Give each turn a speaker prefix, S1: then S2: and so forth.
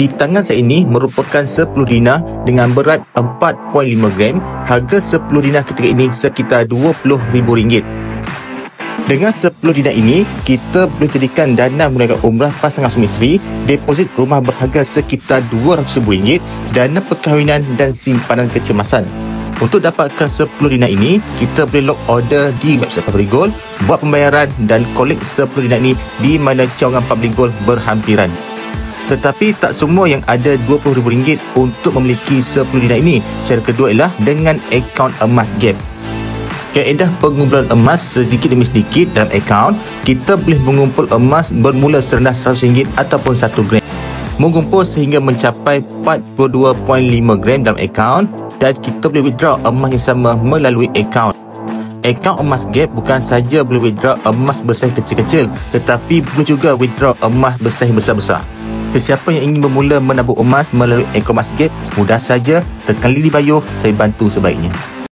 S1: Di tangan saya ini merupakan 10 dinar dengan berat 4.5 gram. Harga 10 dinar ketika ini sekitar RM20,000. Dengan 10 dinar ini, kita boleh jadikan dana menunaikan umrah pasangan suami isteri, deposit rumah berharga sekitar RM200,000, dana perkahwinan dan simpanan kecemasan. Untuk dapatkan 10 dinar ini, kita boleh log order di website Public Gold, buat pembayaran dan collect 10 dinar ini di mana cawangan Public Gold berhampiran. Tetapi tak semua yang ada RM20,000 untuk memiliki 10 dinar ini. Cara kedua ialah dengan akaun emas Gap. Kaedah pengumpulan emas sedikit demi sedikit dalam akaun, kita boleh mengumpul emas bermula serendah RM100 ataupun 1 gram. Mengumpul sehingga mencapai 42.5 gram dalam akaun dan kita boleh withdraw emas yang sama melalui akaun. Akaun emas Gap bukan saja boleh withdraw emas bersaiz kecil-kecil, tetapi boleh juga withdraw emas bersaiz besar-besar. Sesiapa yang ingin bermula menabung emas melalui akaun emas Gap, mudah saja tekan link di bio, saya bantu sebaiknya.